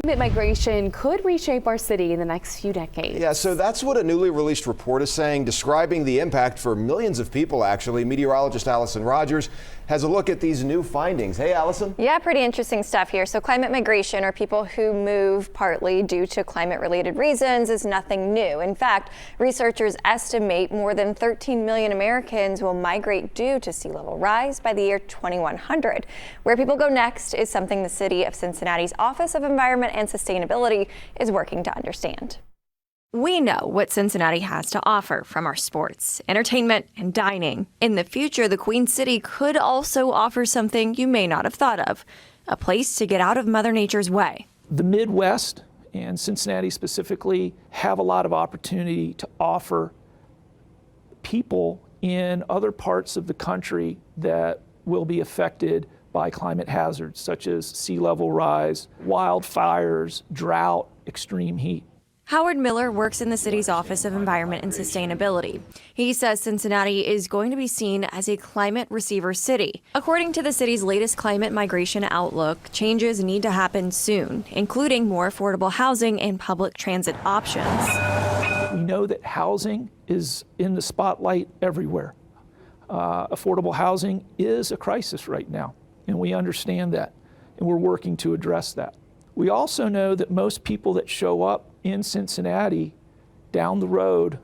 Migration could reshape our city in the next few decades. Yeah, so that's what a newly released report is saying, describing the impact for millions of people, actually. Meteorologist Allison Rogers has a look at these new findings. Hey, Allison. Yeah, pretty interesting stuff here. So climate migration, or people who move partly due to climate-related reasons, is nothing new. In fact, researchers estimate more than 13 million Americans will migrate due to sea level rise by the year 2100. Where people go next is something the city of Cincinnati's Office of Environment and Sustainability is working to understand. We know what Cincinnati has to offer, from our sports, entertainment, and dining. In the future, the Queen City could also offer something you may not have thought of, a place to get out of Mother Nature's way. The Midwest, and Cincinnati specifically, have a lot of opportunity to offer people in other parts of the country that will be affected by climate hazards, such as sea level rise, wildfires, drought, extreme heat. Howard Miller works in the city's Office of Environment and Sustainability. He says Cincinnati is going to be seen as a climate receiver city. According to the city's latest climate migration outlook, changes need to happen soon, including more affordable housing and public transit options. We know that housing is in the spotlight everywhere. Affordable housing is a crisis right now, and we understand that, and we're working to address that. We also know that most people that show up in Cincinnati down the road,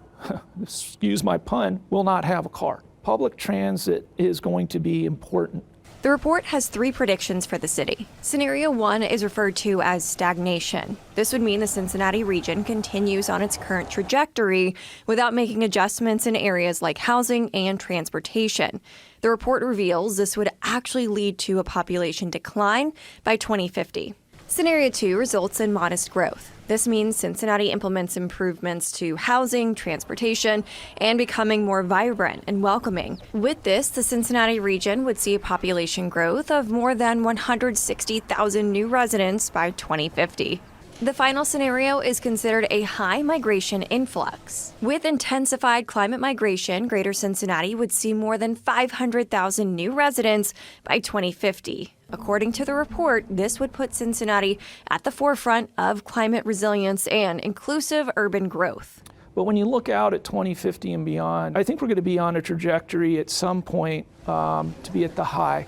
excuse my pun, will not have a car. Public transit is going to be important. The report has 3 predictions for the city. Scenario 1 is referred to as stagnation. This would mean the Cincinnati region continues on its current trajectory without making adjustments in areas like housing and transportation. The report reveals this would actually lead to a population decline by 2050. Scenario 2 results in modest growth. This means Cincinnati implements improvements to housing, transportation, and becoming more vibrant and welcoming. With this, the Cincinnati region would see a population growth of more than 160,000 new residents by 2050. The final scenario is considered a high migration influx. With intensified climate migration, Greater Cincinnati would see more than 500,000 new residents by 2050. According to the report, this would put Cincinnati at the forefront of climate resilience and inclusive urban growth. But when you look out at 2050 and beyond, I think we're going to be on a trajectory at some point to be at the high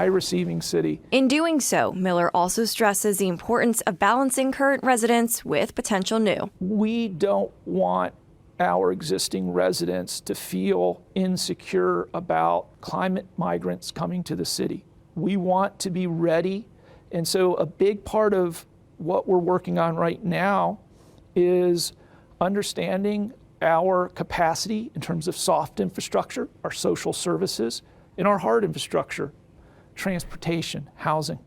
receiving city. In doing so, Miller also stresses the importance of balancing current residents with potential new. We don't want our existing residents to feel insecure about climate migrants coming to the city. We want to be ready, and so a big part of what we're working on right now is understanding our capacity in terms of soft infrastructure, our social services, and our hard infrastructure, transportation, housing.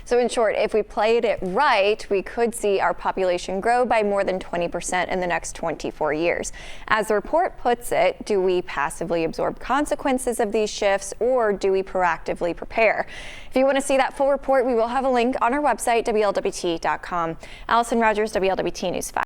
So in short, if we played it right, we could see our population grow by more than 20% in the next 24 years. As the report puts it, do we passively absorb consequences of these shifts, or do we proactively prepare? If you want to see that full report, we will have a link on our website, WLWT.com. Allison Rogers, WLWT News 5.